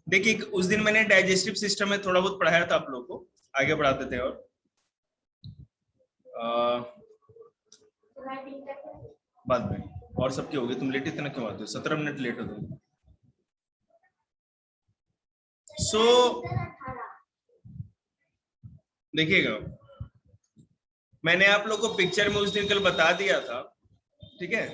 देखिए उस दिन मैंने डाइजेस्टिव सिस्टम में थोड़ा बहुत पढ़ाया था आप लोगों को, आगे बढ़ाते थे। और बाद में और सबके हो गए। तुम लेट इतना क्यों आते हो? 17 मिनट लेट हो तुम। देखिएगा, मैंने आप लोग को पिक्चर में उस दिन कल बता दिया था, ठीक है?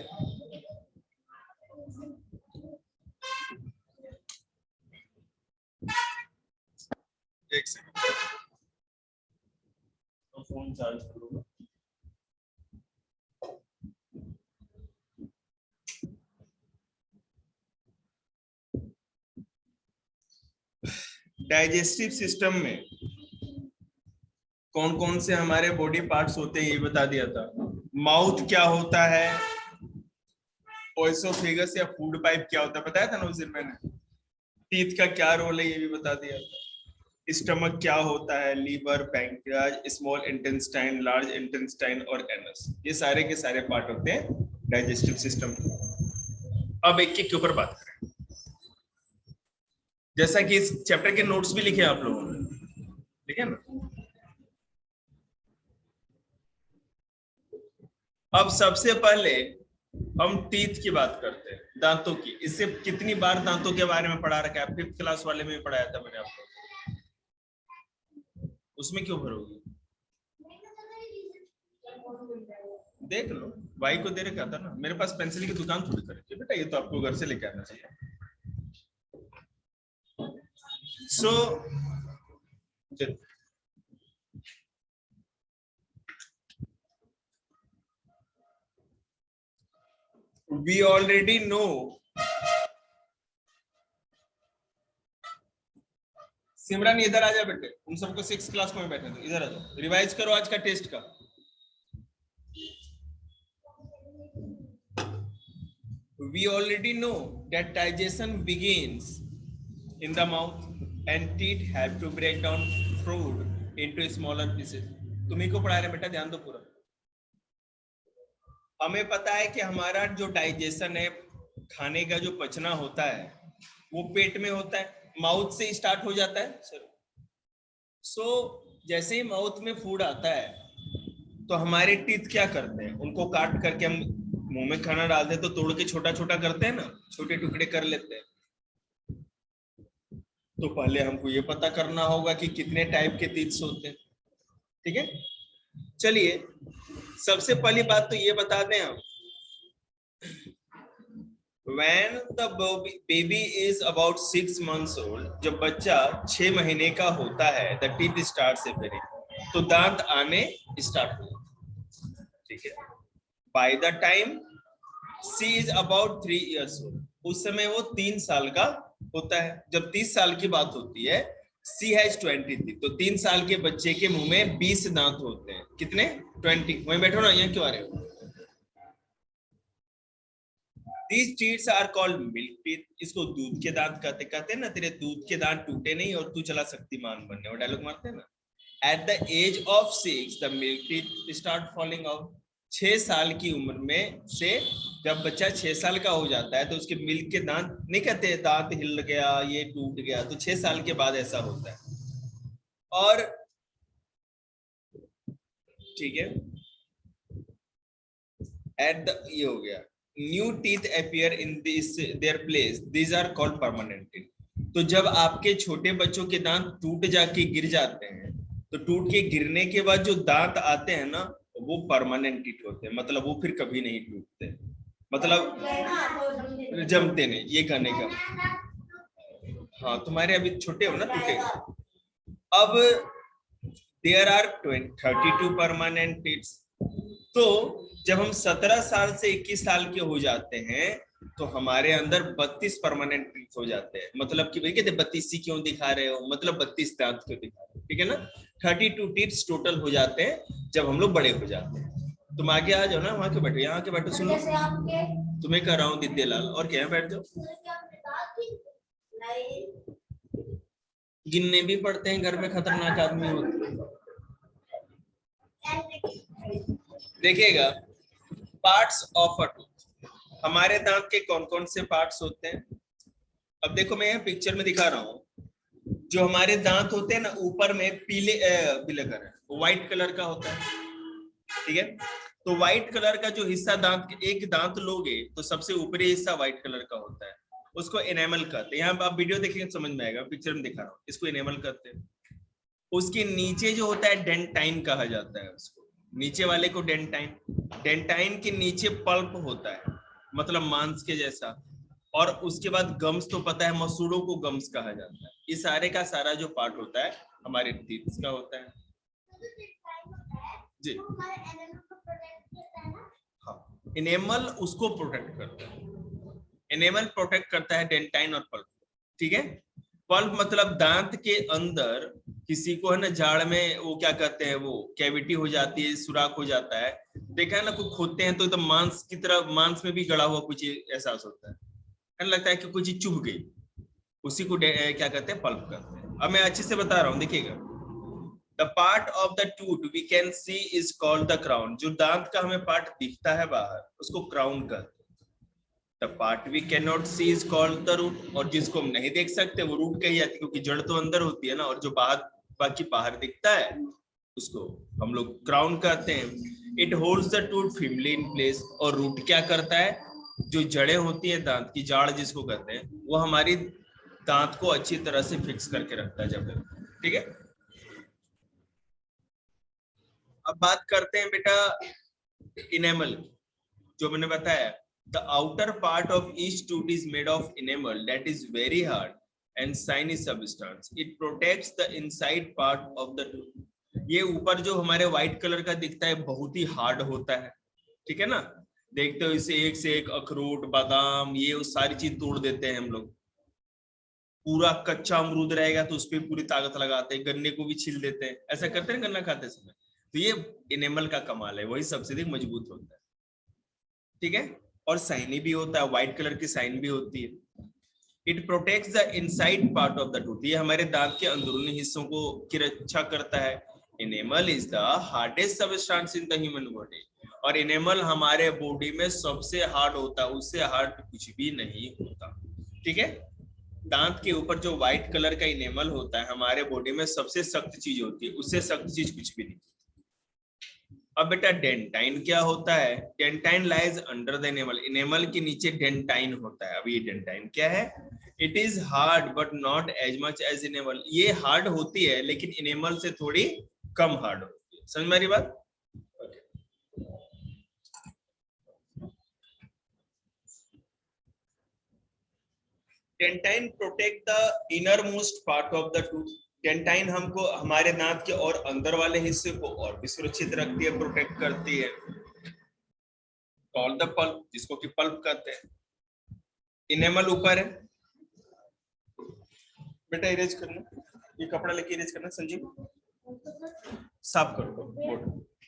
एक सेकंड, तो फोन चार्ज कर लूंगा। डाइजेस्टिव सिस्टम में कौन कौन से हमारे बॉडी पार्ट्स होते हैं ये बता दिया था। माउथ क्या होता है, ओएसोफेगस या फूड पाइप क्या होता है बताया था ना उस दिन मैंने। टीथ का क्या रोल है ये भी बता दिया था। स्टमक क्या होता है, liver, pancreas, small intestine, large intestine और एनस, ये सारे के सारे पार्ट होते हैं डाइजेस्टिव सिस्टम। अब एक एक के ऊपर बात करें, जैसा कि इस चैप्टर के नोट्स भी लिखे आप लोगों ने, ठीक है ना? अब सबसे पहले हम टीथ की बात करते हैं, दांतों की। इससे कितनी बार दांतों के बारे में पढ़ा रखा है, 5th क्लास वाले में भी पढ़ाया था मैंने आपको, उसमें क्यों भरोगे? देख लो, भाई को दे रखा था ना। मेरे पास पेंसिल की दुकान थोड़ी खरीदी बेटा, ये तो आपको घर से लेके आना चाहिए। सो we already know, सिमरन इधर आ जा बेटे, उन सबको 6th क्लास में बैठे थे, इधर आ जाओ, रिवाइज करो आज का टेस्ट का। We already know that digestion begins in the mouth and teeth have to break down food into smaller pieces. तुम्ही को पढ़ा रहे बेटा, ध्यान दो पूरा। हमें पता है कि हमारा जो डाइजेशन है, खाने का जो पचना होता है वो पेट में होता है, माउथ से स्टार्ट हो जाता है सर। सो जैसे ही माउथ में फूड आता है तो हमारे टीथ क्या करते हैं, उनको काट करके हम मुंह में खाना डालते हैं तो तोड़ के छोटा छोटा करते हैं ना, छोटे टुकड़े कर लेते हैं। तो पहले हमको ये पता करना होगा कि कितने टाइप के टीथ होते हैं, ठीक है? चलिए सबसे पहली बात तो ये बता दें हम, when the baby is about 6 months old, जब बच्चा 6 महीने का होता है, the teeth starts appearing, तो दांत आने स्टार्ट हो जाते हैं, ठीक है? by the time she is about 3 years old, उस समय वो 3 साल का होता है। जब 30 साल की बात होती है, she has 20 teeth, तो 3 साल के बच्चे के मुंह में 20 दांत होते हैं। कितने? 20। वहीं बैठो ना, यहाँ क्यों आ रहे हो? These teeth are called milk teeth. इसको दूध के दांत कहते हैं ना, तेरे दूध के दांत टूटे नहीं और तू चला शक्तिमान बनने, वो डायलॉग मारते हैं ना। At the age of 6, the milk teeth start falling out. 6 साल की उम्र में से जब बच्चा 6 साल का हो जाता है तो उसके मिल्क के दांत, नहीं कहते दांत हिल गया, ये टूट गया, तो 6 साल के बाद ऐसा होता है। और ठीक है, एट द, ये हो गया, new teeth appear in this there place, these are called permanent teeth. तो जब आपके छोटे बच्चों के दांत टूट जाके गिर जाते हैं, तो टूट के गिरने के बाद जो दांत आते हैं ना, वो परमानेंट टीथ होते हैं, मतलब वो फिर कभी नहीं टूटते, मतलब जमते नहीं, ये कहने का। हाँ तुम्हारे अभी छोटे हो ना, टूटेगा। अब देयर आर 32 परमानेंट टीथ्स। तो जब हम 17 साल से 21 साल के हो जाते हैं तो हमारे अंदर 32 परमानेंट टीथ हो जाते हैं। मतलब कि भाई कहते 32 क्यों दिखा रहे हो, मतलब 32 दांत क्यों दिखा रहे हो, ठीक है ना? 32 टीथ्स टोटल हो जाते हैं जब हम लोग बड़े हो जाते हैं। तुम आगे आ जाओ ना, वहां के बैठो, यहाँ के बैठो, सुनो तुम्हें कह रहा हूँ दिद्य लाल, और क्या बैठ जाओ। गिनने भी पड़ते हैं घर में, खतरनाक आदमी होते हैं। देखिएगा, पार्ट्स ऑफ अ टूथ, हमारे दांत के कौन कौन से पार्ट्स होते हैं? अब देखो मैं यहाँ पिक्चर में दिखा रहा हूँ, जो हमारे दांत होते हैं ना ऊपर में पीले पीले कलर व्हाइट कलर का होता है, ठीक है। तो व्हाइट कलर का जो हिस्सा दांत, एक दांत लोगे तो सबसे ऊपरी हिस्सा व्हाइट कलर का होता है, उसको एनेमल कहते हैं। यहाँ आप वीडियो देखेंगे समझ में आएगा, पिक्चर में दिखा रहा हूँ, इसको एनेमल कहते हैं। उसके नीचे जो होता है डेंटाइन कहा जाता है उसको, नीचे वाले को डेंटाइन। डेंटाइन के नीचे पल्प होता है, मतलब मांस के जैसा। और उसके बाद गम्स, तो पता है मसूड़ों को गम्स कहा जाता है। इस सारे का सारा जो पार्ट होता है हमारे टीथ का होता है जी। हाँ, एनेमल उसको प्रोटेक्ट करता है, एनेमल प्रोटेक्ट करता है डेंटाइन और पल्प, ठीक है। पल्प मतलब दांत के अंदर किसी को है ना जाड़ में वो क्या कहते हैं, वो कैविटी हो जाती है, सुराख हो जाता है, देखा है ना, कुछ खोदते हैं तो एकदम मांस की तरह, मांस में भी गड़ा हुआ कुछ एहसास होता है लगता है कि कुछ चीज चुभ गई, उसी को क्या कहते हैं, पल्प कहते हैं। अब मैं अच्छे से बता रहा हूँ, देखिएगा। The part of the tooth we can see is called the crown. जो दांत का हमें पार्ट दिखता है बाहर उसको क्राउन कहते हैं। The part we can not see is called the root. और जिसको हम नहीं देख सकते वो रूट कही जाती है, क्योंकि जड़ तो अंदर होती है ना, और जो बाहर बाकी बाहर दिखता है उसको हम लोग क्राउन कहते हैं। It holds the tooth firmly in place. और रूट क्या करता है, जो जड़ें होती है दांत की, जाड़ जिसको कहते हैं, वो हमारी दांत को अच्छी तरह से फिक्स करके रखता है जब, ठीक है। अब बात करते हैं बेटा इनेमल, जो मैंने बताया। The outer part of each tooth is made of enamel that is very hard and shiny substance. It protects the inside part of the tooth. ये ऊपर जो हमारे व्हाइट कलर का दिखता है बहुत ही हार्ड होता है, ठीक है ना। देखते हो इसे एक से एक अखरोट, बादाम, ये वो सारी चीज तोड़ देते हैं हम लोग। पूरा कच्चा अमरूद रहेगा तो उस पर पूरी ताकत लगाते हैं, गन्ने को भी छील देते हैं, ऐसा करते हैं गन्ना खाते समय। तो ये इनेमल का कमाल है, वही सबसे अधिक मजबूत होता है, ठीक है। और साइनी भी होता है, व्हाइट कलर की साइन भी होती है। It protects the inside part of the tooth. ये हमारे दांत के अंदरूनी हिस्सों को की रक्षा करता है। Enamel is the hardest substance in the human body. और इनेमल हमारे बॉडी में सबसे हार्ड होता है, उससे हार्ड कुछ भी नहीं होता, ठीक है। दांत के ऊपर जो व्हाइट कलर का इनेमल होता है हमारे बॉडी में सबसे सख्त चीज होती है, उससे सख्त चीज कुछ भी नहीं। अब बेटा डेंटाइन क्या होता है। Dentine lies under the enamel. Enamel के नीचे डेंटाइन होता है। अब ये डेंटाइन क्या है, it is hard but not as much as enamel. ये हार्ड होती है लेकिन इनेमल से थोड़ी कम हार्ड होती है। समझ में आ रही बात। Dentine protect the inner most part of the tooth. Dentine हमको हमारे दांत के और अंदर वाले हिस्से को और भी सुरक्षित रखती है, प्रोटेक्ट करती है। कॉल द पल्प, जिसको कि पल्प कहते हैं। इनेमल ऊपर है बेटा, इरेज करना, ये कपड़ा लेके इरेज करना संजीव, साफ कर दो बोर्ड,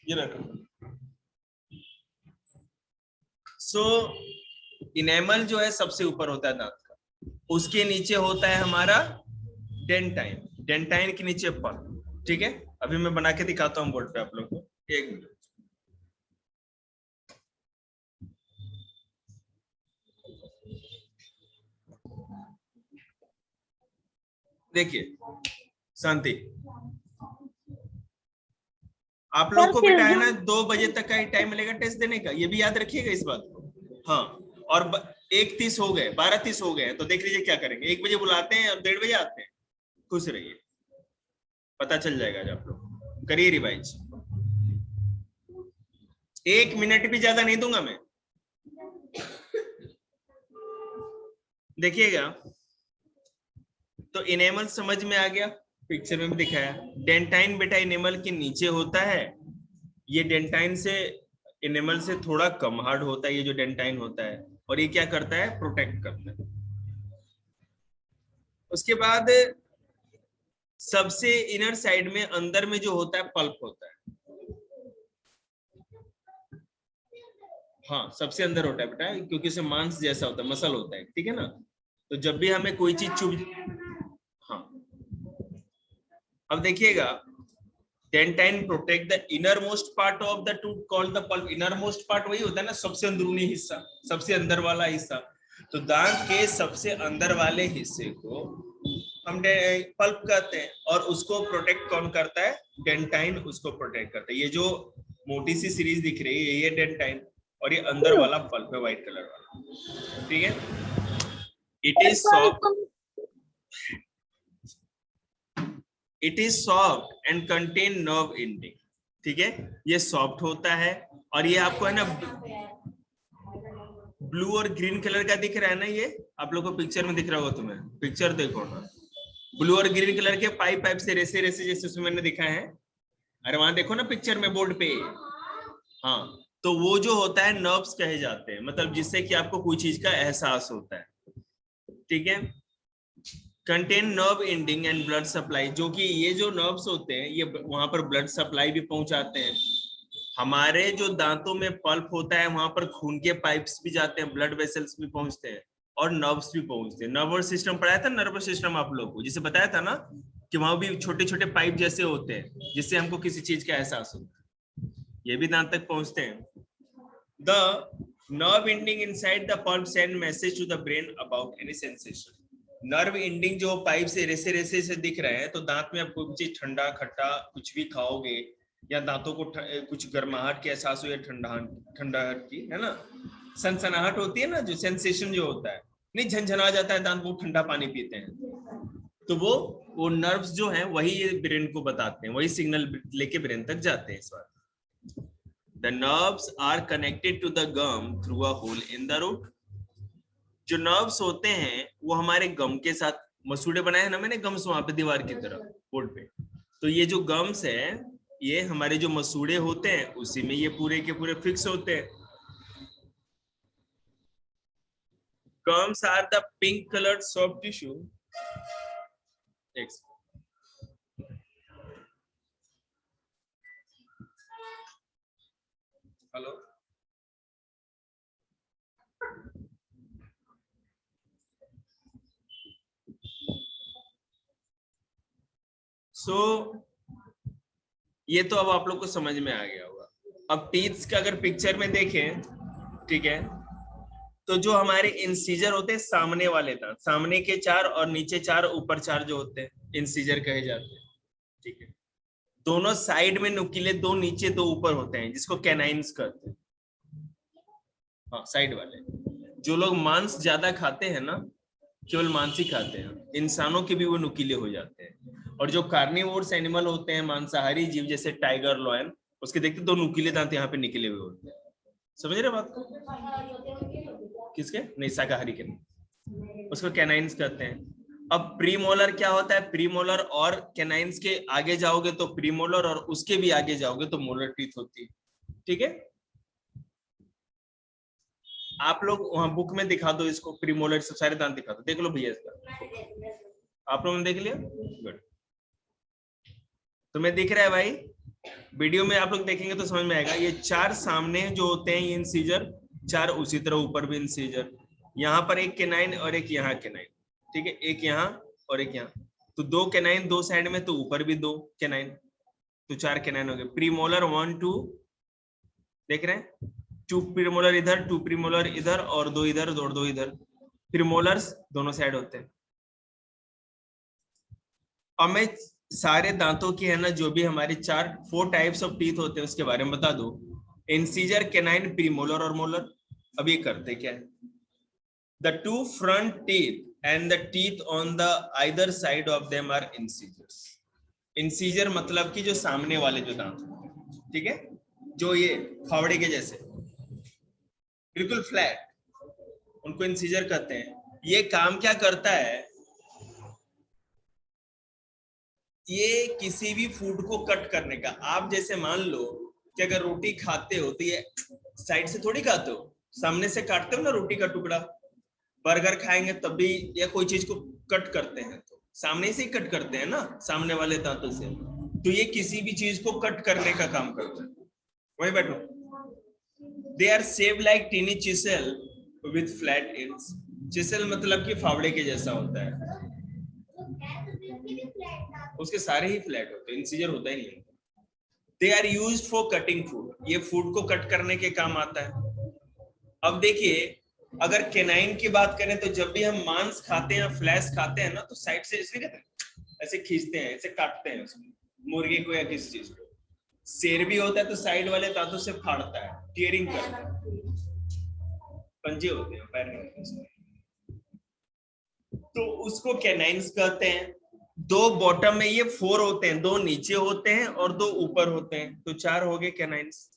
ये रखो। सो इनेमल जो है सबसे ऊपर होता है दांत का, उसके नीचे होता है हमारा डेंटाइन, डेंटाइन के नीचे पल्प, ठीक है। अभी मैं बना के दिखाता हूँ बोर्ड पे आप लोग को, एक मिनट। देखिए शांति, आप लोग को बेटा है ना 2 बजे तक का ही टाइम मिलेगा टेस्ट देने का, ये भी याद रखिएगा इस बात को। हाँ, और 1:30 हो गए, 12:30 हो गए, तो देख लीजिए क्या करेंगे। 1 बजे बुलाते हैं और 1:30 बजे आते हैं। खुश रहिए, पता चल जाएगा जब आप लोग करिए रिवाइज। 1 मिनट भी ज्यादा नहीं दूंगा मैं, देखिएगा। तो इनेमल समझ में आ गया, पिक्चर में भी दिखाया। डेंटाइन बेटा इनेमल के नीचे होता है। ये डेंटाइन से, इनेमल से थोड़ा कम हार्ड होता है ये जो डेंटाइन होता है, और ये क्या करता है, प्रोटेक्ट करता है। उसके बाद सबसे इनर साइड में अंदर में जो होता है पल्प होता है। हाँ, सबसे अंदर होता है बेटा, क्योंकि उसे मांस जैसा होता है, मसल होता है, ठीक है ना। तो जब भी हमें कोई चीज चुभ, हाँ, अब देखिएगा, dentine protect the inner most part of the tooth called the pulp. Inner most part वही होता है ना, सबसे अंदरूनी हिस्सा, सबसे अंदर वाला हिस्सा। तो दांत के सबसे अंदर वाले हिस्से को हम पल्प कहते हैं, और उसको प्रोटेक्ट कौन करता है? डेंटाइन उसको प्रोटेक्ट करता है। ये जो मोटी सी सीरीज दिख रही है ये डेंटाइन, और ये अंदर वाला पल्प है व्हाइट कलर वाला, ठीक है। It is soft and contain nerve ending, ठीक है। ये सॉफ्ट होता है, और ये आपको है ना ब्लू और ग्रीन कलर का दिख रहा है ना, ये आप लोग को पिक्चर में दिख रहा होगा, तुम्हें पिक्चर देखो ना, ब्लू और ग्रीन कलर के पाइप पाइप से रेसे रेसे जैसे उसमें मैंने दिखा है। अरे वहां देखो ना पिक्चर में बोर्ड पे। हाँ, तो वो जो होता है नर्व्स कहे जाते हैं, मतलब जिससे कि आपको कोई चीज का एहसास होता है, ठीक है। Contain nerve ending and blood supply, जो कि ये जो नर्व्स होते हैं ये वहां पर ब्लड सप्लाई भी पहुंचाते हैं। हमारे जो दांतों में पल्प होता है वहां पर खून के पाइप्स भी जाते हैं, ब्लड वेसल्स भी पहुंचते हैं, और नर्व्स भी पहुंचते हैं। नर्वस सिस्टम पढ़ाया था, नर्वस सिस्टम आप लोग को, जिसे बताया था ना कि वहां भी छोटे छोटे पाइप जैसे होते हैं जिससे हमको किसी चीज का एहसास होता है, ये भी दांत तक पहुंचते हैं। The nerve ending inside the pulp send message to the brain about any sensation. Nerve ending जो पाइप से रेसे रेसे से दिख रहे हैं, तो दांत में आप कोई चीज ठंडा खट्टा कुछ भी खाओगे, या दांतों को कुछ गर्माहट के एहसास हो या ठंडाहट की, है ना, सनसनाहट होती है ना, जो सेंसेशन जो होता है, नहीं झंझना जाता है दांत, वो ठंडा पानी पीते हैं, तो वो नर्व्स जो हैं वही ये ब्रेन को बताते हैं, वही सिग्नल लेके ब्रेन तक जाते हैं इस बार। The nerves are connected to the gum through a hole in the root. जो नर्व्स होते हैं वो हमारे गम के साथ, मसूड़े बनाए हैं ना मैंने गम्स वहां पे दीवार की तरफ बोर्ड पे, तो ये जो गम्स है ये हमारे जो मसूड़े होते हैं उसी में ये पूरे के पूरे फिक्स होते हैं। Gums are the pink coloured soft tissue. Hello, so ये तो अब आप लोग को समझ में आ गया होगा। अब टीथ्स का अगर पिक्चर में देखें, ठीक है, तो जो हमारे इंसीजर होते हैं सामने वाले दांत, सामने के 4 और नीचे 4 ऊपर 4 जो होते हैं इंसीजर कहे जाते हैं, ठीक है। दोनों साइड में नुकीले, 2 नीचे 2 ऊपर होते हैं, जिसको कैनाइन्स कहते हैं। हाँ, साइड वाले। जो लोग मांस ज्यादा खाते हैं ना, केवल मांस ही खाते हैं, इंसानों के भी वो नुकीले हो जाते हैं। और जो कार्निवोर्स एनिमल होते हैं, मांसाहारी जीव जैसे टाइगर, लॉयन, उसके देखते 2 नुकीले दांत यहाँ पे निकले हुए होते हैं। समझ रहे बात को? किसके? नहीं, शाकाहारी के नहीं, उसको कैनाइन्स कहते हैं। अब प्रीमोलर क्या होता है? प्रीमोलर और कैनाइन्स के आगे जाओगे तो प्रीमोलर, और उसके भी आगे जाओगे तो मोलर टीथ होती है, ठीक है। आप लोग वहां बुक में दिखा दो इसको, प्रीमोलर सब सारे दांत दिखा दो, देख लो भैया इसका। आप लोगों ने देख लिया? गुड। तुम्हें दिख रहा है भाई? वीडियो में आप लोग देखेंगे तो समझ में आएगा। ये 4 सामने जो होते हैं ये इंसीजर, 4 उसी तरह ऊपर भी इंसीजर, यहाँ पर एक केनाइन और एक यहाँ केनाइन, ठीक है, एक यहाँ और एक यहाँ, तो 2 केनाइन 2 साइड में, तो ऊपर भी 2 केनाइन, तो 4 केनाइन हो गए। प्रीमोलर 1 2, देख रहे हैं, 2 प्रीमोलर इधर, 2 प्रीमोलर इधर, और 2 इधर और 2 इधर, प्रीमोलर्स दोनों साइड होते हैं। अब मैं सारे दांतों की है ना, जो भी हमारे 4 टाइप्स ऑफ टीथ होते हैं उसके बारे में बता दो। इंसीजर, केनाइन, प्रीमोलर और मोलर। अब ये करते क्या है? The 2 front teeth and the teeth on the either side of them are incisors. Incisor मतलब कि जो सामने वाले जो दांत, ठीक है, जो ये फावड़े के जैसे बिल्कुल फ्लैट, उनको इंसीजर कहते हैं। ये काम क्या करता है? ये किसी भी फूड को कट करने का, आप जैसे मान लो कि अगर रोटी खाते हो तो ये साइड से थोड़ी खाते हो, सामने से काटते हो ना रोटी का टुकड़ा। बर्गर खाएंगे तब भी, या कोई चीज को कट करते हैं तो सामने से ही कट करते हैं ना, सामने वाले दांतों से। तो ये किसी भी चीज को कट करने का काम करता है। वही बैठो। They are shaped like tiny chisel with flat ends. Chisel मतलब कि फावड़े के जैसा होता है, उसके सारे ही फ्लैट होते हैं, इंसीजर होता ही नहीं। They are used for cutting food, ये फूड को कट करने के काम आता है। अब देखिए, अगर केनाइन की बात करें तो जब भी हम मांस खाते हैं, फ्लैश खाते हैं ना, तो साइड से इसलिए कहते हैं, ऐसे खींचते हैं, ऐसे काटते हैं उसको, मुर्गे को या किसी चीज को। शेर भी होता है तो साइड वाले दांतों से फाड़ता है, टीयरिंग करता है, पंजे होते हैं, पैर नहीं होते उसमें। तो उसको कैनाइन्स कहते हैं। दो बॉटम में ये 4 होते हैं, 2 नीचे होते हैं और 2 ऊपर होते हैं, तो 4 हो गए कैनाइन्स।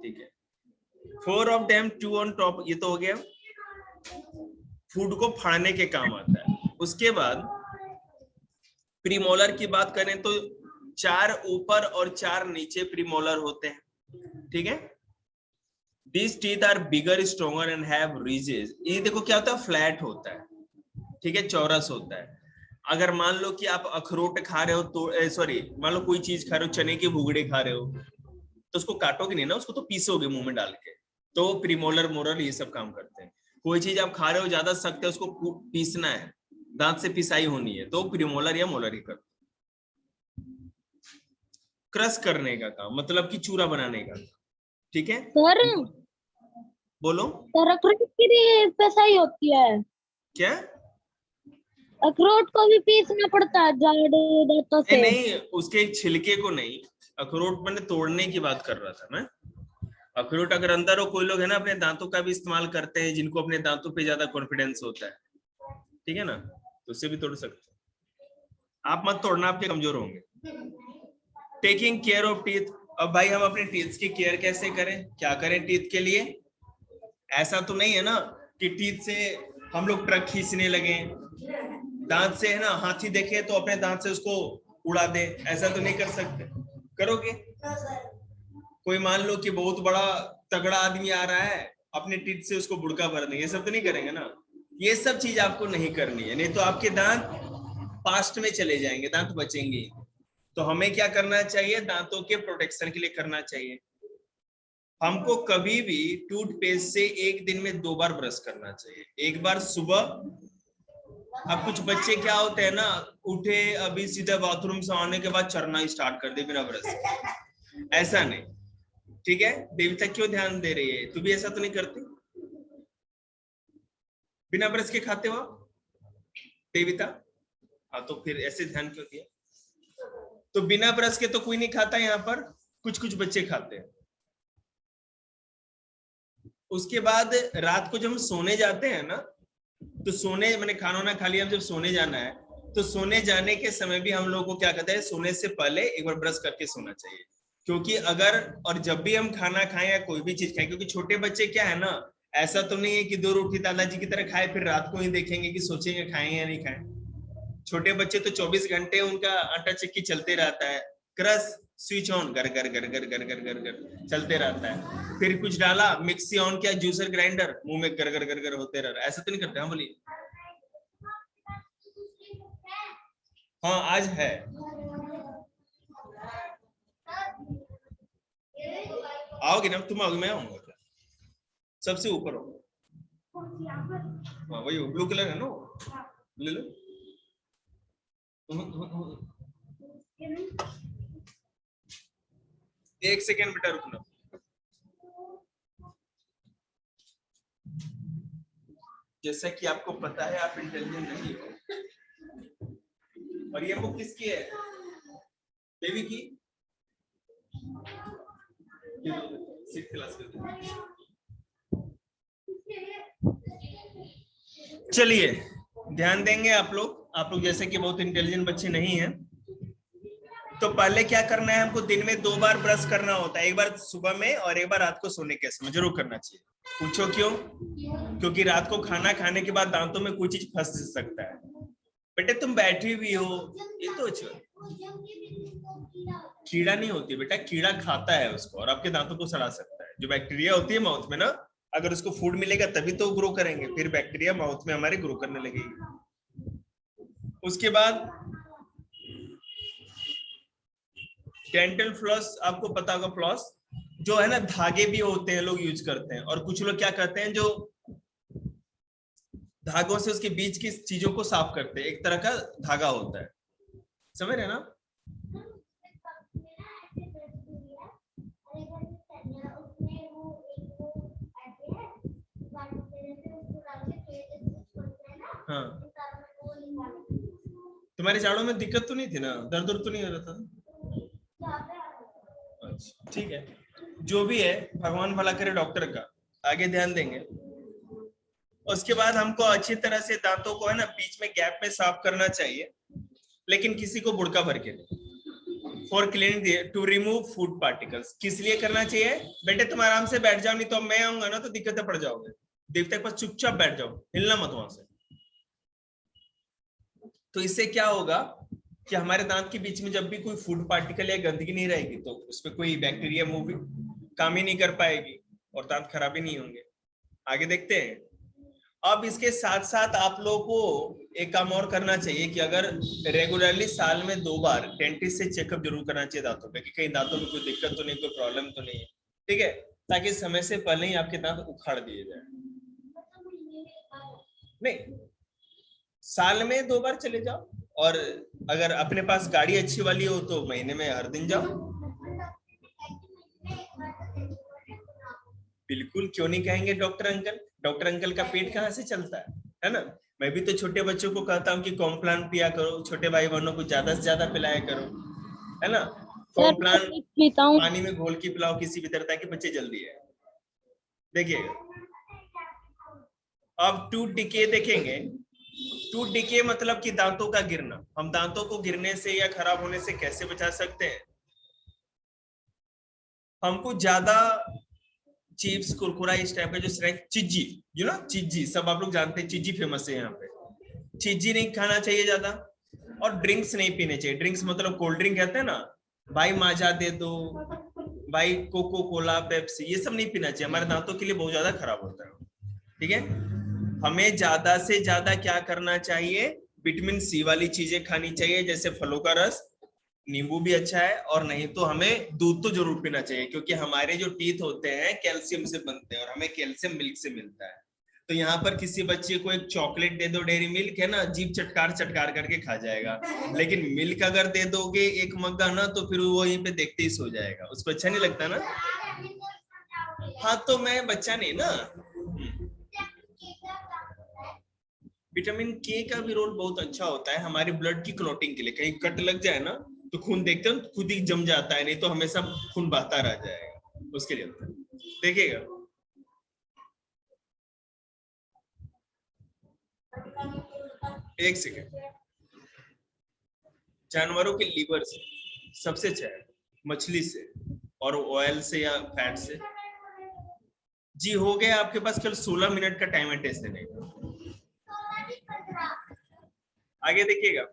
ठीक है, 4 ऑफ देम, 2 ऑन टॉप, ये तो हो गया। फूड को फाड़ने के काम आता है। उसके बाद प्रीमोलर की बात करें तो 4 ऊपर और 4 नीचे प्रीमोलर होते हैं। ठीक है, These teeth are bigger, stronger and have ridges. ये देखो क्या होता है, फ्लैट होता है, ठीक है, चौरस होता है। अगर मान लो कि आप अखरोट खा रहे हो तो सॉरी, मान लो कोई चीज खा रहे हो, चने के भुगड़े खा रहे हो, तो उसको काटोगे नहीं ना, उसको तो पीसोगे मुंह में डाल के। तो प्रीमोलर मोलर ये सब काम करते हैं। कोई चीज आप खा रहे हो ज्यादा सख्त है, उसको पीसना है, दांत से पिसाई होनी है, तो प्रीमोलर या मोलर ही करते। क्रश करने का काम, मतलब कि चूरा बनाने का। ठीक है सर, बोलो। सर अखरोट की भी पिसाई होती है? क्या? अखरोट को भी पीसना पड़ता है जाड़ दांतों नहीं से? नहीं, उसके छिलके को नहीं, अखरोट मैंने तोड़ने की बात कर रहा था मैं। अखरोट अगर अंदर हो, कोई लोग है ना अपने दांतों का भी इस्तेमाल करते हैं, जिनको अपने दांतों पे ज्यादा कॉन्फिडेंस होता है, ठीक है ना, तो उससे भी तोड़ सकते हैं। आप मत तोड़ना, आपके कमजोर होंगे। Taking care of teeth. अब भाई हम अपने टीथ की केयर कैसे करें, क्या करें टीथ के लिए? ऐसा तो नहीं है ना कि टीथ से हम लोग ट्रक खींचने लगे, दांत से है ना, हाथी देखे तो अपने दांत से उसको उड़ा दे, ऐसा तो नहीं कर सकते। करोगे? कोई मान लो कि बहुत बड़ा तगड़ा आदमी आ रहा है, अपने टीथ से उसको बुड़का भर देंगे, ये सब तो नहीं करेंगे ना। ये सब चीज आपको नहीं करनी है, नहीं तो आपके दांत पास्ट में चले जाएंगे, दांत बचेंगे। तो हमें क्या करना चाहिए, दांतों के प्रोटेक्शन के लिए करना चाहिए, हमको कभी भी टूथपेस्ट से एक दिन में 2 बार ब्रश करना चाहिए। एक बार सुबह, अब कुछ बच्चे क्या होते हैं ना, उठे अभी सीधा बाथरूम से आने के बाद चरना स्टार्ट कर दे बिना ब्रश के, ऐसा नहीं। ठीक है, देविता क्यों ध्यान दे रही है, तू भी ऐसा तो नहीं करती, बिना ब्रश के खाते हो देविता? हाँ, तो फिर ऐसे ध्यान क्यों दिया? तो बिना ब्रश के तो कोई नहीं खाता यहाँ पर, कुछ कुछ बच्चे खाते हैं। उसके बाद रात को जब हम सोने जाते हैं ना, तो सोने, मैंने खाना ना खा लिया, जब सोने जाना है, तो सोने जाने के समय भी हम लोगों को क्या कहते हैं, सोने से पहले एक बार ब्रश करके सोना चाहिए। क्योंकि अगर, और जब भी हम खाना खाएं या कोई भी चीज खाएं, क्योंकि छोटे बच्चे क्या है ना, ऐसा तो नहीं है कि 2 रोटी दादाजी की तरह खाए फिर रात को ही देखेंगे कि सोचेंगे खाएंगे या नहीं खाएं। छोटे बच्चे तो 24 घंटे उनका आटा चक्की चलते रहता है, क्रश स्विच ऑन, घर घर घर घर घर घर घर घर चलते रहता है। फिर कुछ डाला, मिक्सी ऑन किया, जूसर ग्राइंडर, मुंह में घर घर घर घर होते रह रहा है, ऐसा तो नहीं करते? हाँ बोलिए। हाँ आज है। आओगे ना तुम, आओगे, मैं आऊंगा क्या? सबसे ऊपर हो। हाँ वही ब्लू कलर है ना, ले लो। एक सेकेंड बेटा रुकना। जैसा कि आपको पता है आप इंटेलिजेंट नहीं हो, और ये बुक किसकी है, बेबी की? 6th क्लास की। चलिए ध्यान देंगे आप लोग, आप लोग जैसे कि बहुत इंटेलिजेंट बच्चे नहीं हैं, तो पहले क्या करना है, हमको दिन में 2 बार ब्रश करना होता है, एक बार सुबह में और एक बार रात को सोने के समय जरूर करना चाहिए। पूछो क्यों? क्योंकि रात को खाना खाने के बाद दांतों में कोई चीज फंस सकता है। बेटे तुम बैठी हुई हो, ये तो कीड़ा नहीं होती बेटा, कीड़ा खाता है उसको और आपके दांतों को सड़ा सकता है। जो बैक्टीरिया होती है माउथ में ना, अगर उसको फूड मिलेगा तभी तो ग्रो करेंगे, फिर बैक्टीरिया माउथ में हमारे ग्रो करने लगेगी। उसके बाद डेंटल फ्लॉस, आपको पता होगा, फ्लॉस जो है ना, धागे भी होते हैं, लोग यूज करते हैं, और कुछ लोग क्या करते हैं, जो धागों से उसके बीच की चीजों को साफ करते हैं, एक तरह का धागा होता है, समझ रहे ना? हाँ, तुम्हारे जाड़ों में दिक्कत तो नहीं थी ना, दर्द तो नहीं हो रहा था? अच्छा ठीक है, जो भी है भगवान भला करे डॉक्टर का, आगे ध्यान देंगे। उसके बाद हमको अच्छी तरह से दांतों को है ना बीच में गैप में साफ करना चाहिए, लेकिन किसी को बुड़का भर के नहीं। For cleaning to remove food particles. किस लिए करना चाहिए? बेटे तुम आराम से बैठ जाओ, नहीं तो मैं आऊंगा ना तो दिक्कतें पड़ जाओगे। देवता के पास चुपचाप बैठ जाओ, हिलना मत वहां से। तो इससे क्या होगा कि हमारे दांत के बीच में जब भी कोई फूड पार्टिकल या गंदगी नहीं रहेगी तो उसमें कोई बैक्टीरिया मूव काम ही नहीं कर पाएगी और दांत खराब ही नहीं होंगे। आगे देखते हैं। अब इसके साथ साथ आप लोगों को एक काम और करना चाहिए कि अगर रेगुलरली साल में 2 बार डेंटिस्ट से चेकअप जरूर करना चाहिए दांतों पे, कि कहीं दांतों में कोई दिक्कत तो नहीं, कोई प्रॉब्लम तो नहीं है, ठीक है, ताकि समय से पहले ही आपके दांत उखाड़ दिए जाए। नहीं, साल में 2 बार चले जाओ, और अगर अपने पास गाड़ी अच्छी वाली हो तो महीने में हर दिन जाओ। बिल्कुल, क्यों नहीं कहेंगे डॉक्टर अंकल। डॉक्टर अंकल का पेट कहाँ से चलता है ना। मैं भी तो छोटे बच्चों को कहता हूँ कि कॉम्प्लान पिया करो, छोटे भाई बहनों को ज्यादा से ज्यादा पिलाया करो, है ना। कॉम्प्लान पानी में घोल के पिलाओ किसी भी तरह, ताकि बच्चे जल्दी है। देखिएगा, अब टूथ डिके देखेंगे। टूथ डिके मतलब कि दांतों का गिरना। हम दांतों को गिरने से या खराब होने से कैसे बचा सकते हैं? हमको ज्यादा चिप्स कुरकुरा इस टाइप का जो स्नैक, चिज्जी, यू नो चिज्जी, सब आप लोग जानते हैं, चिज्जी फेमस है यहाँ पे। चिज्जी नहीं खाना चाहिए ज्यादा, और ड्रिंक्स नहीं पीने चाहिए। ड्रिंक्स मतलब कोल्ड ड्रिंक कहते हैं ना, भाई माजा दे दो, भाई कोको कोला, पेप्सी, ये सब नहीं पीना चाहिए, हमारे दांतों के लिए बहुत ज्यादा खराब होता है, ठीक है। हमें ज्यादा से ज्यादा क्या करना चाहिए? विटामिन सी वाली चीजें खानी चाहिए, जैसे फलों का रस, नींबू भी अच्छा है, और नहीं तो हमें दूध तो जरूर पीना चाहिए, क्योंकि हमारे जो टीथ होते हैं कैल्शियम से बनते हैं, और हमें कैल्शियम मिल्क से मिलता है। तो यहाँ पर किसी बच्चे को एक चॉकलेट दे दो, डेयरी मिल्क है ना, जीभ चटकार चटकार करके खा जाएगा, लेकिन मिल्क अगर दे दोगे एक मग्गा ना, तो फिर वो वहीं पे देखते ही सो जाएगा, उसको अच्छा नहीं लगता ना। हाँ, तो मैं बच्चा नहीं ना। विटामिन के का भी रोल बहुत अच्छा होता है हमारे ब्लड की क्लॉटिंग के लिए। कहीं कट लग जाए ना तो खून देखते हो खुद ही जम जाता है, नहीं तो हमेशा खून बहता रह जाएगा, उसके लिए होता है। देखिएगा, एक सेकेंड। जानवरों के लीवर से सबसे अच्छा है, मछली से और ऑयल से या फैट से। जी हो गया आपके पास कल 16 मिनट का टाइम है टेस्ट देने का। आगे देखिएगा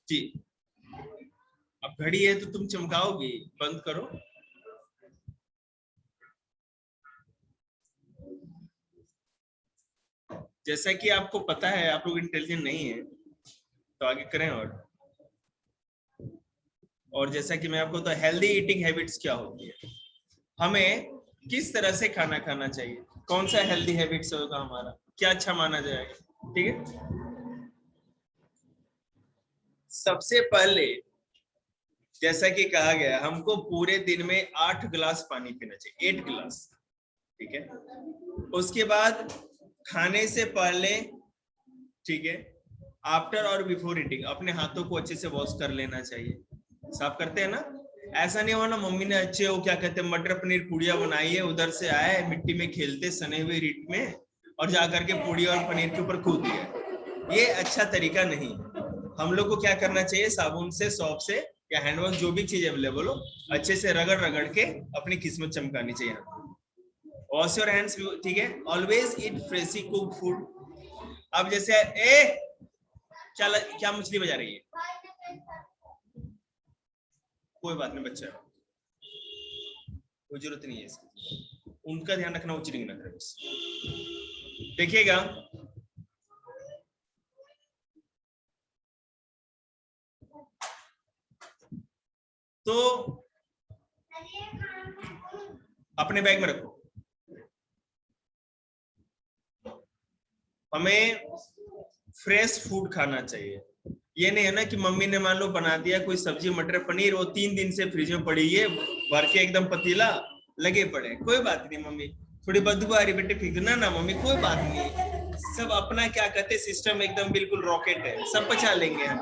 जी। अब घड़ी है तो तुम चमकाओगी, बंद करो। जैसा कि आपको पता है आप लोग इंटेलिजेंट नहीं है, तो आगे करें। और जैसा कि मैं आपको तो हेल्दी ईटिंग हैबिट्स क्या होती है, हमें किस तरह से खाना खाना चाहिए, कौन सा हेल्दी हैबिट्स होगा हमारा, क्या अच्छा माना जाएगा, ठीक है। सबसे पहले जैसा कि कहा गया, हमको पूरे दिन में 8 गिलास पानी पीना चाहिए, 8 गिलास, ठीक है। उसके बाद खाने से पहले, ठीक है, आफ्टर और बिफोर ईटिंग अपने हाथों को अच्छे से वॉश कर लेना चाहिए। साफ करते हैं ना। ऐसा नहीं हो ना मम्मी ने अच्छे वो क्या कहते हैं मटर पनीर पूड़िया बनाई है, उधर से आए मिट्टी में खेलते सने हुए रीट में, और जाकर के पूड़ी और पनीर के ऊपर कूद दिया। ये अच्छा तरीका नहीं। हम लोग को क्या करना चाहिए, साबुन से, सौंफ से या हैंड वॉश, जो भी चीज अवेलेबल हो, अच्छे से रगड़ रगड़ के अपनी किस्मत चमकानी चाहिए। वॉश योर हैंड्स, ठीक है। Always eat freshie cooked food. अब जैसे क्या मछली बजा रही है? कोई बात नहीं बच्चा, कोई जरूरत नहीं है इसकी, उनका ध्यान रखना, वो चिटिंग ना करे बस। देखिएगा, तो अपने बैग में रखो। हमें फ्रेश फूड खाना चाहिए। ये नहीं है ना कि मम्मी ने मान लो बना दिया कोई सब्जी मटर पनीर, वो 3 दिन से फ्रिज में पड़ी है, भर के एकदम पतीला लगे पड़े, कोई बात नहीं मम्मी, थोड़ी बदबू आ रही बेटे, फेंकना ना मम्मी, कोई बात नहीं, सब अपना क्या कहते हैं सिस्टम एकदम बिल्कुल रॉकेट है, सब पचा लेंगे हम।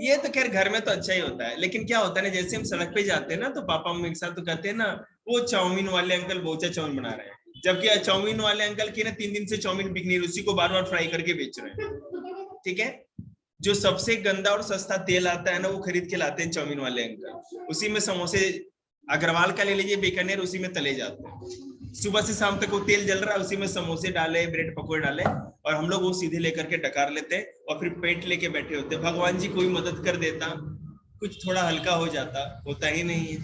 ये तो खैर घर में तो अच्छा ही होता है, लेकिन क्या होता है ना, जैसे हम सड़क पे जाते हैं ना तो पापा मम्मी के साथ तो कहते हैं ना वो चाउमीन वाले अंकल बोचा चाउमीन बना रहे हैं, जबकि चाउमीन वाले अंकल की ना 3 दिन से चाउमीन बिक नहीं रही, उसी को बार बार फ्राई करके बेच रहे हैं। ठीक है, जो सबसे गंदा और सस्ता तेल आता है ना वो खरीद के लाते हैं चाउमीन वाले अंकल, उसी में समोसे अग्रवाल का ले लीजिए बीकानेर, उसी में तले जाते हैं। सुबह से शाम तक वो तेल जल रहा है, उसी में समोसे डाले, ब्रेड पकौड़े डाले, और हम लोग वो सीधे लेकर के डकार लेते हैं और फिर पेट लेके बैठे होते हैं। भगवान जी कोई मदद कर देता, कुछ थोड़ा हल्का हो जाता, होता ही नहीं है।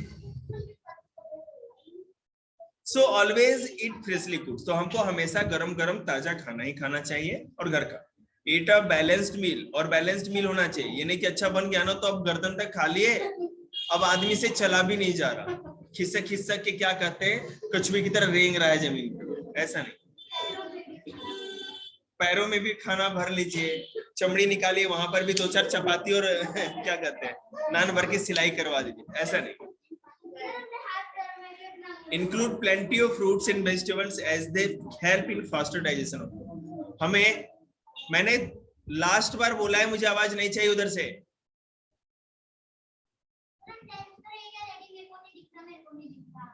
So always eat freshly cooked, तो हमको हमेशा गरम गरम ताजा खाना ही खाना चाहिए और घर का। ईट अ बैलेंस्ड मील, और बैलेंस्ड मील होना चाहिए, ये नहीं कि अच्छा बन गया ना तो अब गर्दन तक खा लिए, अब आदमी से चला भी नहीं जा रहा, खिसक खिसक के क्या कहते हैं कछुए की तरह रेंग रहा है जमीन पे, ऐसा नहीं। पैरों में भी खाना भर लीजिए, चमड़ी निकालिए, वहां पर भी 2-4 चपाती और क्या कहते हैं नान भर के सिलाई करवा दीजिए, ऐसा नहीं। Include plenty of fruits and vegetables as they help in faster digestion. मैंने लास्ट बार बोला है, मुझे आवाज नहीं चाहिए उधर से।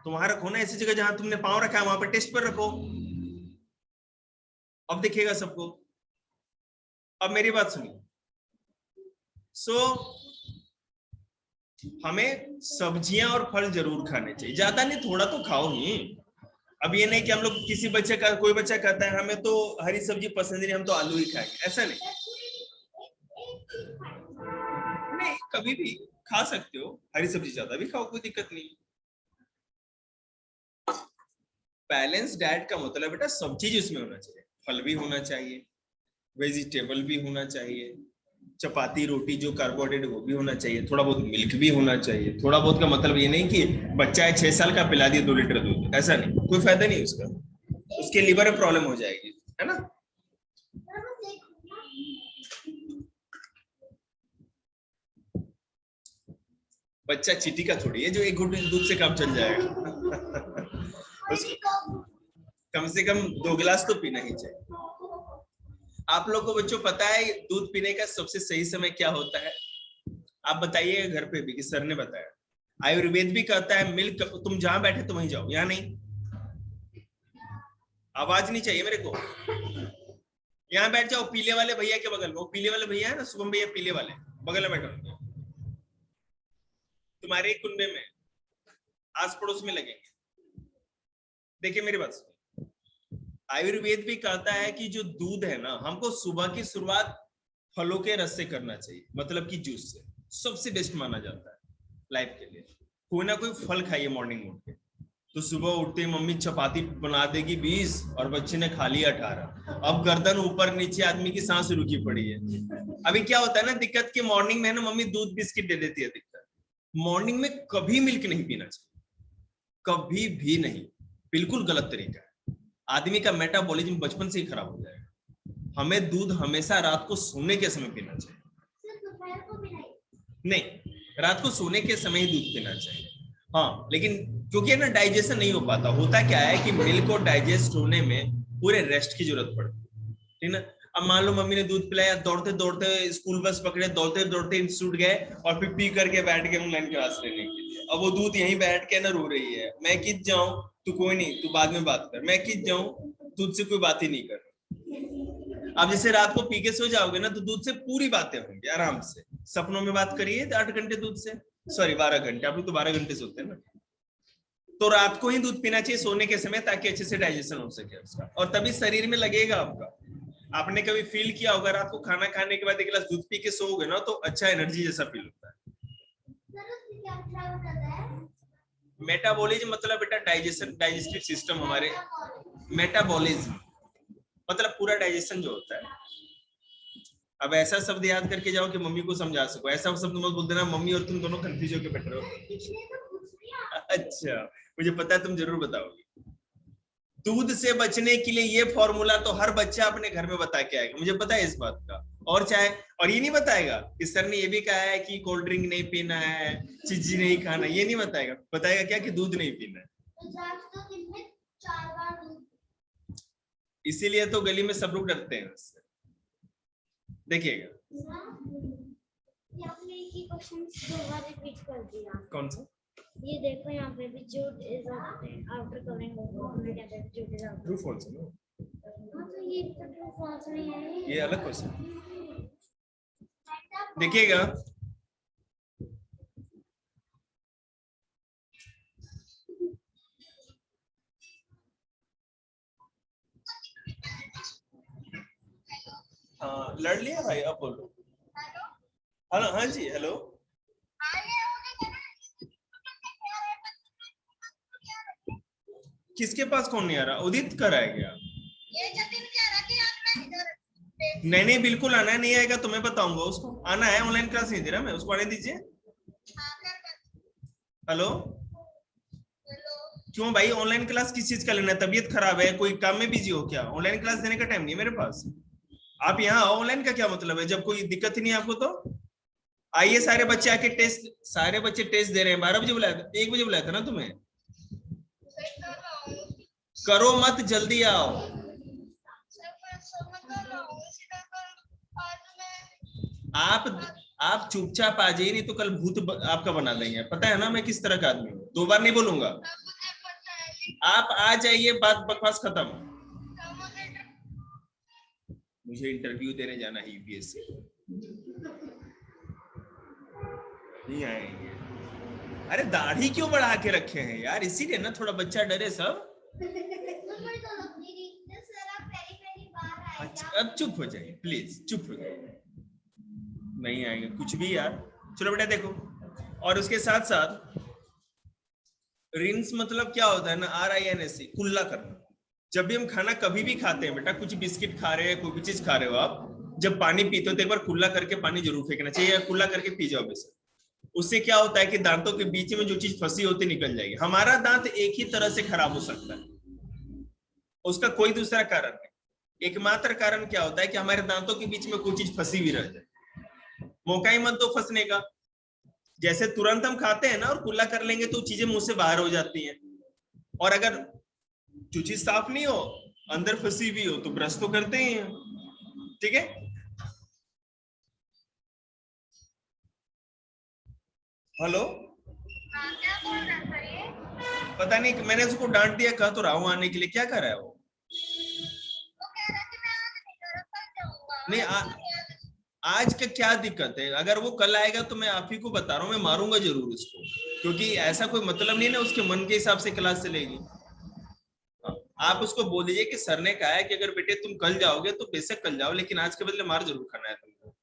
तुम्हारा रखो ना ऐसी जगह जहां तुमने पांव रखा है, वहां पर टेस्ट पर रखो, अब दिखेगा सबको। अब मेरी बात सुनिए। हमें सब्जियां और फल जरूर खाने चाहिए, ज्यादा नहीं, थोड़ा तो खाओ ही। अब ये नहीं कि हम लोग किसी बच्चे का, कोई बच्चा कहता है हमें तो हरी सब्जी पसंद नहीं, हम तो आलू ही खाएंगे, ऐसा नहीं। नहीं, कभी भी खा सकते हो हरी सब्जी, ज्यादा भी खाओ, कोई दिक्कत नहीं। बैलेंस डाइट का मतलब बेटा सब चीज उसमें होना चाहिए, फल भी होना चाहिए, वेजिटेबल भी होना चाहिए, चपाती रोटी जो कार्बोहाइड्रेट वो भी होना चाहिए, थोड़ा बहुत मिल्क भी होना चाहिए। थोड़ा बहुत का मतलब ये नहीं कि बच्चा है 6 साल का पिला दिए 2 लीटर दूध, ऐसा नहीं, कोई फायदा नहीं उसका, उसके लीवर में प्रॉब्लम हो जाएगी, है ना। बच्चा चीटी का थोड़ी है जो 1 घूंट दूध से काम चल जाएगा। उसको कम से कम 2 गिलास तो पीना ही चाहिए। आप लोगों को बच्चों पता है दूध पीने का सबसे सही समय क्या होता है? आप बताइए घर पे भी, कि सर ने बताया। आयुर्वेद भी कहता है मिल्क, तुम जहां बैठे तो वहीं जाओ, यहाँ नहीं, आवाज नहीं चाहिए मेरे को, यहाँ बैठ जाओ पीले वाले भैया के बगल में, वो पीले वाले भैया है ना, शुभम भैया पीले वाले, बगल में बैठो, तुम्हारे कुंबे में आस पड़ोस में लगेंगे। देखिए मेरी बात, आयुर्वेद भी कहता है कि जो दूध है ना, हमको सुबह की शुरुआत फलों के रस से करना चाहिए, मतलब कि जूस से, सबसे बेस्ट माना जाता है लाइफ के लिए। कोई ना कोई फल खाइए मॉर्निंग में उठ के, तो सुबह उठते मम्मी चपाती बना देगी 20 और बच्चे ने खा लिया 18, अब गर्दन ऊपर नीचे, आदमी की सांस रुकी पड़ी है। अभी क्या होता है ना दिक्कत, की मॉर्निंग में ना मम्मी दूध बिस्किट दे देती है। दिक्कत मॉर्निंग में कभी मिल्क नहीं पीना चाहिए, कभी भी नहीं, बिल्कुल गलत तरीका है। आदमी का मेटाबॉलिज्म बचपन से ही खराब हो जाएगा। हमें दूध हमेशा रात को सोने के समय पीना चाहिए, नहीं, रात को सोने के समय ही दूध पीना चाहिए। हाँ, लेकिन क्योंकि ना डाइजेशन नहीं हो पाता, होता क्या है कि मिल्क को डाइजेस्ट होने में पूरे रेस्ट की जरूरत पड़ती है, ठीक ना। अब मान लो मम्मी ने दूध पिलाया, दौड़ते दौड़ते स्कूल बस पकड़े, दौड़ते दौड़ते इंस्टीट्यूट गए और फिर पी करके बैठ गए ऑनलाइन क्लास लेने के लिए। अब वो दूध यहीं बैठ के ना रो रही है, मैं कित जाऊं, तू कोई नहीं, तू बाद में बात कर, मैं कित जाऊं, तुझसे कोई बात ही नहीं कर। अब जैसे रात को पी के सो जाओगे ना तो दूध से पूरी बातें होंगी आराम से, सपनों में बात करिए 8 घंटे दूध से, सॉरी 12 घंटे, आप लोग तो 12 घंटे सोते हैं ना, तो रात को ही दूध पीना चाहिए सोने के समय, ताकि अच्छे से डाइजेशन हो सके उसका, और तभी शरीर में लगेगा आपका। आपने कभी फील किया होगा रात को खाना खाने के बाद 1 गिलास दूध पी के सोओगे ना तो अच्छा एनर्जी जैसा फील होता है। मेटाबॉलिज्म मतलब बेटा डाइजेशन, डाइजेस्टिव सिस्टम, हमारे मेटाबॉलिज्म मतलब पूरा डाइजेशन जो होता है। अब ऐसा शब्द याद करके जाओ कि मम्मी को समझा सको, ऐसा शब्द मत बोल देना मम्मी और तुम दोनों कंफ्यूज होकर बैठ रहे हो। अच्छा, मुझे पता है तुम जरूर बताओगे। दूध से बचने के लिए ये फॉर्मूला तो हर बच्चा अपने घर में बता के आएगा, मुझे पता है इस बात का। और चाहे, और ये नहीं बताएगा कि सर ने ये भी कहा है कि कोल्ड ड्रिंक नहीं पीना है, चीजी नहीं खाना, ये नहीं बताएगा। बताएगा क्या कि दूध नहीं पीना है। इसीलिए तो गली में सब लोग डरते हैं उससे। देखिएगा आपने एक ही क्वेश्चन दो बार रिपीट कर दिया। कौन सा? ये देखो यहाँ पे भी जूट इज आफ्टर कवरिंग हमने क्या था jute is after. True false है ना? हाँ तो ये तो ट्रू फॉल्स नहीं है। ये अलग क्वेश्चन। देखिएगा हाँ, लड़ लिया भाई, अब बोलो। हेलो, हाँ जी, हेलो। किसके पास कौन नहीं आ रहा? उदित कर है क्या? नहीं नहीं, बिल्कुल आना है, नहीं आएगा तो मैं बताऊंगा उसको। आना है, ऑनलाइन क्लास नहीं दे रहा मैं उसको, आने दीजिए। हेलो, क्यों भाई? ऑनलाइन क्लास किस चीज का लेना है? तबीयत खराब है, कोई काम में बिजी हो क्या? ऑनलाइन क्लास देने का टाइम नहीं है मेरे पास। आप यहाँ आओ, ऑनलाइन का क्या मतलब है जब कोई दिक्कत ही नहीं है आपको तो? आइए सारे बच्चे आके टेस्ट, सारे बच्चे टेस्ट दे रहे हैं। 12 बजे बुलाया था, 1 बजे बुलाया था ना तुम्हें? करो मत, जल्दी आओ। आप चुपचाप आ जाइए, नहीं तो कल भूत आपका बना देंगे। पता है ना मैं किस तरह का आदमी हूँ, 2 बार नहीं बोलूंगा। आप आ जाइए, बात बकवास खत्म। मुझे इंटरव्यू देने जाना है यूपीएससी। नहीं आएंगे। अरे दाढ़ी क्यों बढ़ा के रखे हैं यार? इसीलिए ना थोड़ा बच्चा डरे सब। अच्छा, अब चुप हो जाइए प्लीज, चुप हो जाइए। नहीं आएंगे कुछ भी यार। चलो बेटा देखो, और उसके साथ साथ रिंस मतलब क्या होता है ना, RINS, कुल्ला करना। जब भी हम खाना कभी भी खाते हैं बेटा, कुछ बिस्किट खा रहे हैं, कोई भी चीज खा रहे हो आप, जब पानी पीते हो तो एक बार कुल्ला करके पानी जरूर फेंकना चाहिए, या कुल्ला करके पी जाओ वैसे। उससे क्या होता है कि दांतों के बीच में जो चीज फंसी होती निकल जाएगी। हमारा दांत एक ही तरह से खराब हो सकता है, उसका कोई दूसरा कारण नहीं। एकमात्र कारण क्या होता है कि हमारे दांतों के बीच में कोई चीज फंसी हुई रह जाए। मौका ही मत दो फंसने का। जैसे तुरंत हम खाते हैं ना और कुल्ला कर लेंगे तो चीजें मुंह से बाहर हो जाती हैं। और अगर जो चीज साफ नहीं हो, अंदर फंसी हुई हो, तो ब्रश तो करते ही हैं। ठीक है? हेलो, क्या बोल रहा था ये? पता नहीं, मैंने उसको डांट दिया, कहा तो रहा हूं आने के लिए, क्या कर रहा है वो? नहीं आज का क्या दिक्कत है? अगर वो कल आएगा तो मैं आप ही को बता रहा हूँ, मैं मारूंगा जरूर उसको, क्योंकि ऐसा कोई मतलब नहीं ना उसके मन के हिसाब से क्लास चलेगी। आप उसको बोल दीजिए कि सर ने कहा है कि अगर बेटे तुम कल जाओगे तो बेशक कल जाओ, लेकिन आज के बदले मार जरूर खाना है तुमको।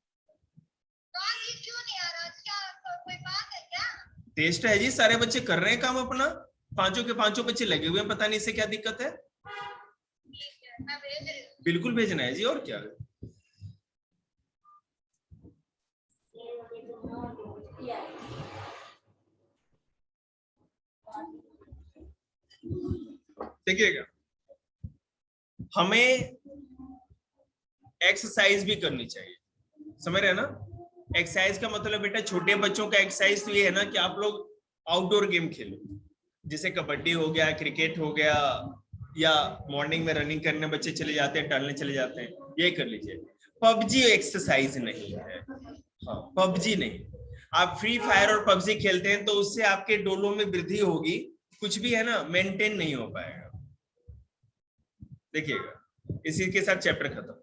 टेस्ट है जी, सारे बच्चे कर रहे हैं काम अपना, पांचों के पांचों बच्चे लगे हुए हैं, पता नहीं इससे क्या दिक्कत है। बिल्कुल भेजना है जी, और क्या। देखिएगा, हमें एक्सरसाइज भी करनी चाहिए, समझ रहे हैं ना? एक्सरसाइज का मतलब बेटा, छोटे बच्चों का एक्सरसाइज तो ये है ना कि आप लोग आउटडोर गेम खेलो, जैसे कबड्डी हो गया, क्रिकेट हो गया, या मॉर्निंग में रनिंग करने बच्चे चले जाते हैं, टहलने चले जाते हैं, ये कर लीजिए। पबजी एक्सरसाइज नहीं है। हाँ, पबजी नहीं। आप फ्री फायर और पबजी खेलते हैं तो उससे आपके डोलों में वृद्धि होगी, कुछ भी है ना, मेंटेन नहीं हो पाएगा। देखिएगा, इसी के साथ चैप्टर खत्म।